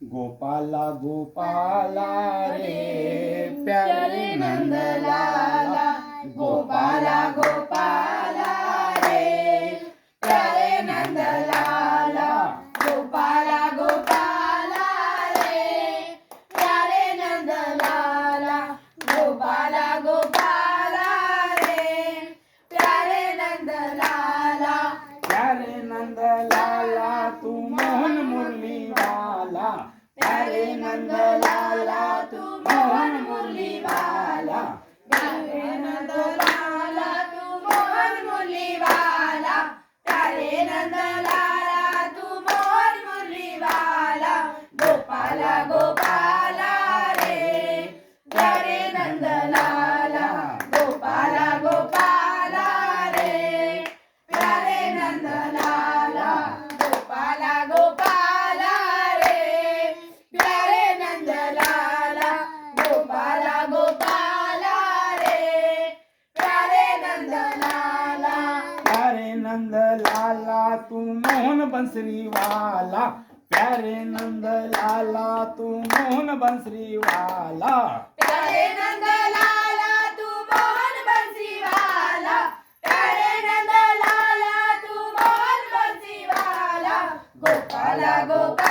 गोपाला गोपाला रे प्यारे नंद लाला, गोपाला गोपाला रे प्यारे नंद लाला, गोपाला गोपाला रे प्यारे नंद लाला, गोपाला गोपाला रे प्यारे नंद लाला, प्यारे नंद लाला तू मोहन मुरली वाला, प्यारे नंद लाला तू मोहन मुरली वाला, प्यारे नंद लाला तू मोहन मुरली वाला, प्यारे नंद लाला तू मोहन मुरली वाला, गोपाला गोपाला रे प्यारे नंद लाला, गोपाला गोपाला रे प्यारे नंद लाला, गोपाला गोपाला रे प्यारे नंद लाला, गोपाला गोपाला रे प्यारे नंद लाला, प्यारे नंद लाला तू मोहन बंसरी वाला, प्यारे नंद लाला तू मोहन बंसरी वाला, प्यारे नंद लाला तू मोहन बंसी वाला, प्यारे नंद लाला तू मोहन बंसी वाला, गोपाला गोपाला